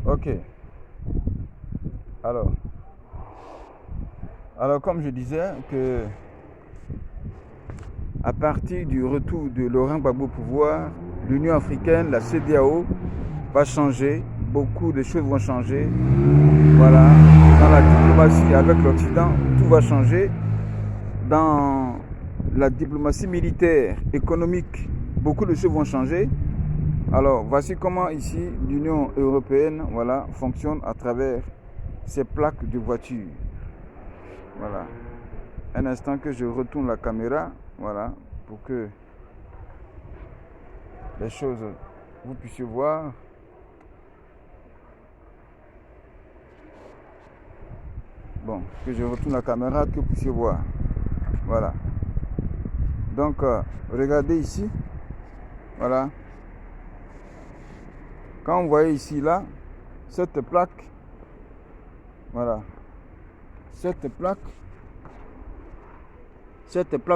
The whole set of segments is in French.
Ok. Alors, comme je disais, que à partir du retour de Laurent Gbagbo au pouvoir, l'Union africaine, la CEDEAO, va changer. Beaucoup de choses vont changer. Voilà. Dans la diplomatie avec l'Occident, tout va changer. Dans la diplomatie militaire, économique, beaucoup de choses vont changer. Alors, voici comment ici l'Union européenne, voilà, fonctionne à travers ces plaques de voiture. Voilà. Un instant que je retourne la caméra, voilà, pour que les choses, vous puissiez voir. Bon, que je retourne la caméra, que vous puissiez voir. Voilà. Donc, regardez ici. Voilà. Quand vous voyez ici, là, cette plaque, voilà. Cette plaque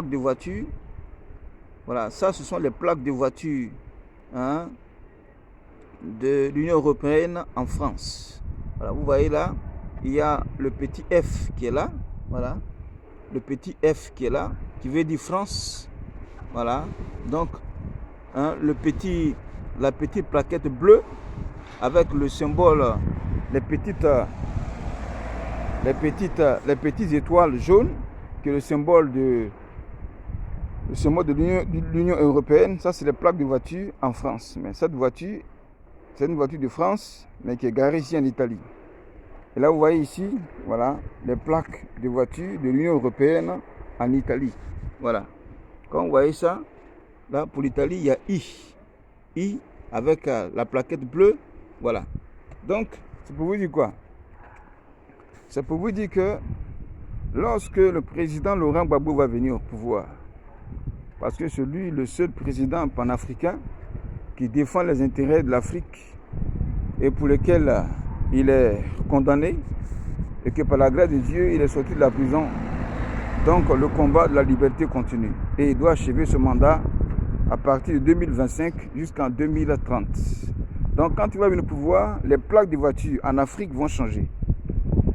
de voiture, voilà, ça, ce sont les plaques de voiture de l'Union européenne en France. Voilà, vous voyez là, il y a le petit F qui est là, voilà, le petit F qui est là, qui veut dire France, voilà. Donc, la petite plaquette bleue avec le symbole, les petites étoiles jaunes, qui est le symbole de l'Union européenne. Ça, c'est les plaques de voiture en France. Mais cette voiture, c'est une voiture de France, mais qui est garée ici en Italie. Et là, vous voyez ici, voilà, les plaques de voiture de l'Union européenne en Italie. Voilà. Quand vous voyez ça, là, pour l'Italie, il y a I avec la plaquette bleue. Voilà. Donc, c'est pour vous dire quoi? C'est pour vous dire que lorsque le président Laurent Gbagbo va venir au pouvoir, parce que c'est lui le seul président panafricain qui défend les intérêts de l'Afrique et pour lequel il est condamné et que par la grâce de Dieu, il est sorti de la prison. Donc le combat de la liberté continue et il doit achever ce mandat à partir de 2025 jusqu'en 2030. Donc quand il va venir au pouvoir, les plaques de voitures en Afrique vont changer.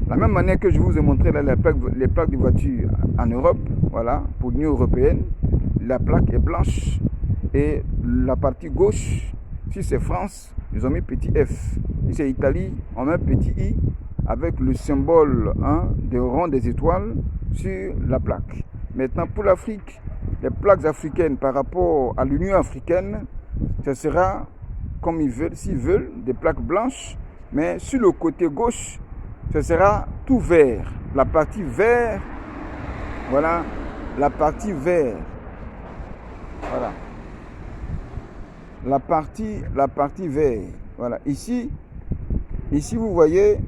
La même manière que je vous ai montré là, les plaques de voiture en Europe, voilà, pour l'Union européenne, la plaque est blanche et la partie gauche, si c'est France, ils ont mis petit F. Si c'est Italie, on met petit I avec le symbole des ronds des étoiles sur la plaque. Maintenant, pour l'Afrique, les plaques africaines par rapport à l'Union africaine, ce sera comme ils veulent, s'ils veulent, des plaques blanches, mais sur le côté gauche, ce sera tout vert. La partie vert, voilà, la partie vert. Voilà. La partie vert. Voilà. Ici vous voyez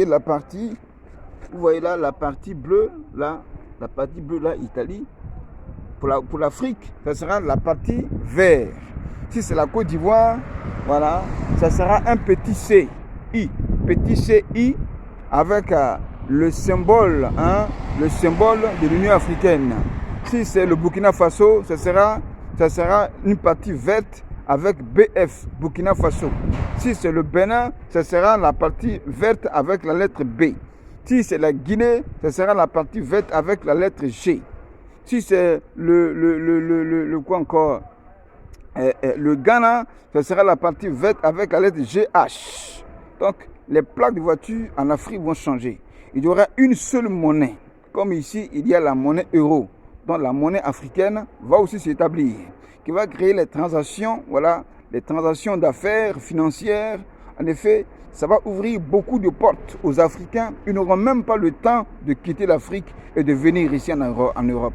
la partie, vous voyez là la partie bleue, là, la partie bleue là, Italie. Pour l'Afrique, ça sera la partie vert. Si c'est la Côte d'Ivoire, voilà, ça sera un petit CI avec le symbole de l'Union africaine. Si c'est le Burkina Faso, ça sera une partie verte avec BF, Burkina Faso. Si c'est le Bénin, ça sera la partie verte avec la lettre B. Si c'est la Guinée, ça sera la partie verte avec la lettre G. Si c'est le Ghana, ça sera la partie verte avec la lettre GH. Donc, les plaques de voiture en Afrique vont changer. Il y aura une seule monnaie. Comme ici, il y a la monnaie euro. Donc, la monnaie africaine va aussi s'établir. Qui va créer les transactions, voilà, les transactions d'affaires financières. En effet, ça va ouvrir beaucoup de portes aux Africains. Ils n'auront même pas le temps de quitter l'Afrique et de venir ici en Europe.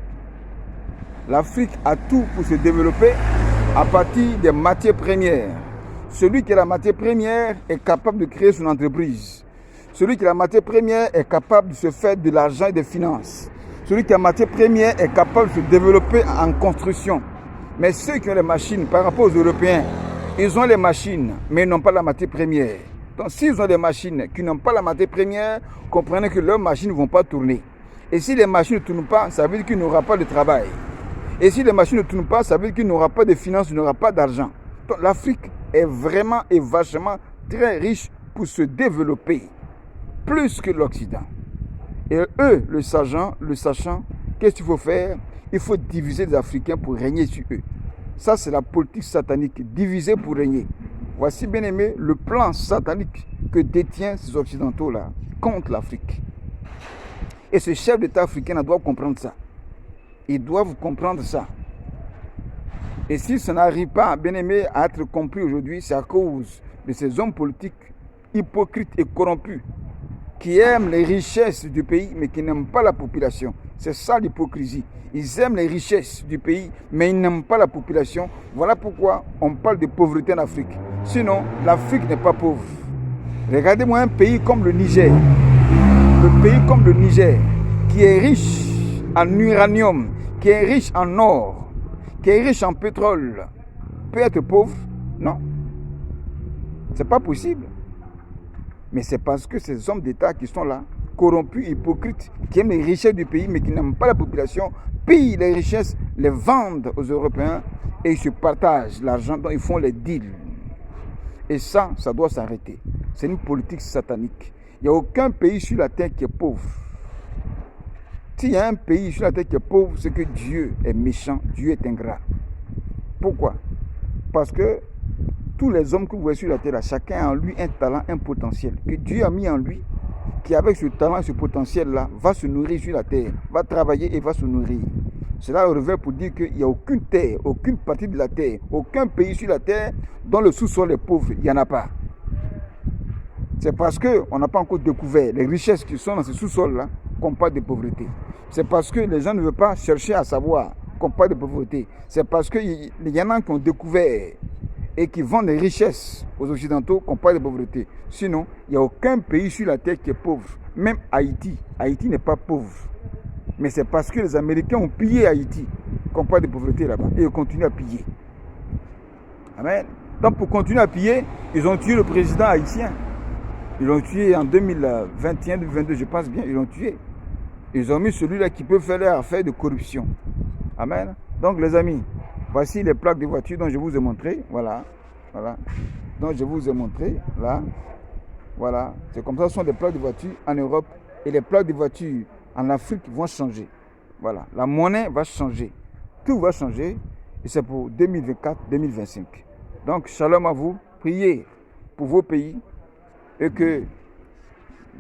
L'Afrique a tout pour se développer à partir des matières premières. Celui qui a la matière première est capable de créer son entreprise. Celui qui a la matière première est capable de se faire de l'argent et des finances. Celui qui a la matière première est capable de se développer en construction. Mais ceux qui ont les machines, par rapport aux Européens, ils ont les machines, mais ils n'ont pas la matière première. Donc s'ils ont des machines qui n'ont pas la matière première, comprenez que leurs machines ne vont pas tourner. Et si les machines ne tournent pas, ça veut dire qu'il n'y aura pas de travail. Et si les machines ne tournent pas, ça veut dire qu'il n'y aura pas de finances, il n'y aura pas d'argent. Donc l'Afrique est vraiment et vachement très riche pour se développer plus que l'Occident. Et eux, le sachant, qu'est-ce qu'il faut faire? Il faut diviser les Africains pour régner sur eux. Ça, c'est la politique satanique, diviser pour régner. Voici, bien aimé, le plan satanique que détiennent ces Occidentaux-là contre l'Afrique. Et ce chef d'État africain doit comprendre ça. Ils doivent comprendre ça. Et si ça n'arrive pas, bien aimé, à être compris aujourd'hui, c'est à cause de ces hommes politiques hypocrites et corrompus qui aiment les richesses du pays, mais qui n'aiment pas la population. C'est ça l'hypocrisie. Ils aiment les richesses du pays, mais ils n'aiment pas la population. Voilà pourquoi on parle de pauvreté en Afrique. Sinon, l'Afrique n'est pas pauvre. Regardez-moi un pays comme le Niger. Le pays comme le Niger, qui est riche en uranium, qui est riche en or, qui est riche en pétrole, peut être pauvre? Non. C'est pas possible. Mais c'est parce que ces hommes d'État qui sont là, corrompus, hypocrites, qui aiment les richesses du pays, mais qui n'aiment pas la population, pillent les richesses, les vendent aux Européens et ils se partagent l'argent dont ils font les deals. Et ça doit s'arrêter. C'est une politique satanique. Il n'y a aucun pays sur la terre qui est pauvre. S'il y a un pays sur la terre qui est pauvre, c'est que Dieu est méchant, Dieu est ingrat. Pourquoi? Parce que tous les hommes que vous voyez sur la terre, chacun a en lui un talent, un potentiel que Dieu a mis en lui, qui avec ce talent, ce potentiel-là, va se nourrir sur la terre, va travailler et va se nourrir. Cela revient pour dire qu'il n'y a aucune terre, aucune partie de la terre, aucun pays sur la terre dont le sous-sol est pauvre. Il n'y en a pas. C'est parce qu'on n'a pas encore découvert les richesses qui sont dans ce sous-sol-là qu'on parle de pauvreté. C'est parce que les gens ne veulent pas chercher à savoir qu'on parle de pauvreté. C'est parce qu'il y en a qui ont découvert et qui vendent des richesses aux Occidentaux qu'on parle de pauvreté. Sinon, il n'y a aucun pays sur la terre qui est pauvre. Même Haïti. Haïti n'est pas pauvre. Mais c'est parce que les Américains ont pillé Haïti qu'on parle de pauvreté là-bas. Et ils continuent à piller. Amen. Donc pour continuer à piller, ils ont tué le président haïtien. Ils l'ont tué en 2021, 2022, je pense bien, ils l'ont tué. Ils ont mis celui-là qui peut faire leur affaire de corruption. Amen. Donc les amis, voici les plaques de voitures dont je vous ai montré. Voilà. Donc je vous ai montré, là. Voilà. C'est comme ça, ce sont des plaques de voitures en Europe. Et les plaques de voitures en Afrique vont changer. Voilà. La monnaie va changer. Tout va changer. Et c'est pour 2024-2025. Donc, shalom à vous. Priez pour vos pays. Et que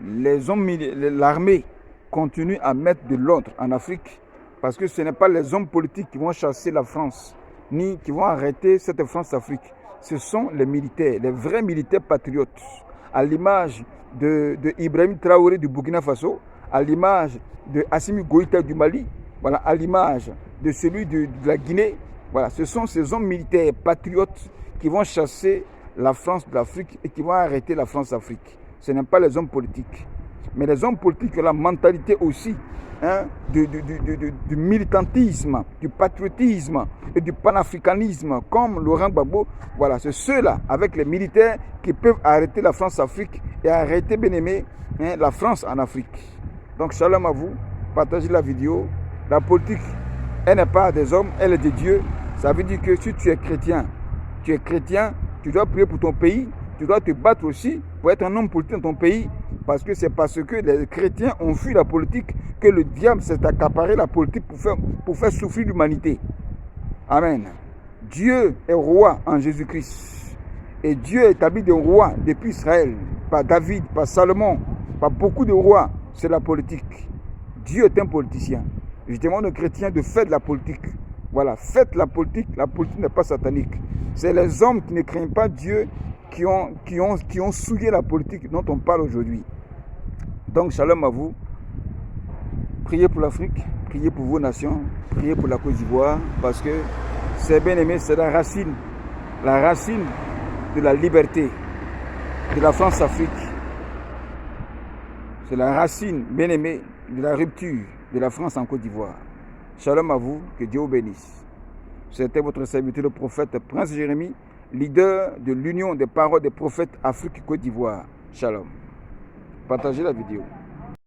l'armée continue à mettre de l'ordre en Afrique. Parce que ce n'est pas les hommes politiques qui vont chasser la France, ni qui vont arrêter cette France-Afrique. Ce sont les militaires, les vrais militaires patriotes. À l'image de Ibrahim Traoré du Burkina Faso, à l'image de Assimi Goïta du Mali, voilà, à l'image de celui de la Guinée. Voilà, ce sont ces hommes militaires patriotes qui vont chasser la France de l'Afrique et qui vont arrêter la France-Afrique. Ce n'est pas les hommes politiques. Mais les hommes politiques ont la mentalité aussi du militantisme, du patriotisme et du panafricanisme, comme Laurent Gbagbo. Voilà, c'est ceux-là, avec les militaires, qui peuvent arrêter la France-Afrique et arrêter, bien aimé, la France en Afrique. Donc, shalom à vous. Partagez la vidéo. La politique, elle n'est pas des hommes, elle est de Dieu. Ça veut dire que si tu es chrétien, tu dois prier pour ton pays, tu dois te battre aussi pour être un homme politique dans ton pays. Parce que c'est parce que les chrétiens ont fui la politique que le diable s'est accaparé la politique pour faire souffrir l'humanité. Amen. Dieu est roi en Jésus-Christ. Et Dieu a établi des rois depuis Israël, par David, par Salomon, par beaucoup de rois. C'est la politique. Dieu est un politicien. Je demande aux chrétiens de faire de la politique. Voilà, faites la politique n'est pas satanique. C'est les hommes qui ne craignent pas Dieu qui ont souillé la politique dont on parle aujourd'hui. Donc, shalom à vous. Priez pour l'Afrique, priez pour vos nations, priez pour la Côte d'Ivoire, parce que c'est bien aimé, c'est la racine de la liberté de la France-Afrique. C'est la racine, bien aimée, de la rupture de la France en Côte d'Ivoire. Shalom à vous, que Dieu vous bénisse. C'était votre serviteur, le prophète Prince Jérémie, leader de l'Union des paroles des prophètes Afrique-Côte d'Ivoire. Shalom. Partagez la vidéo.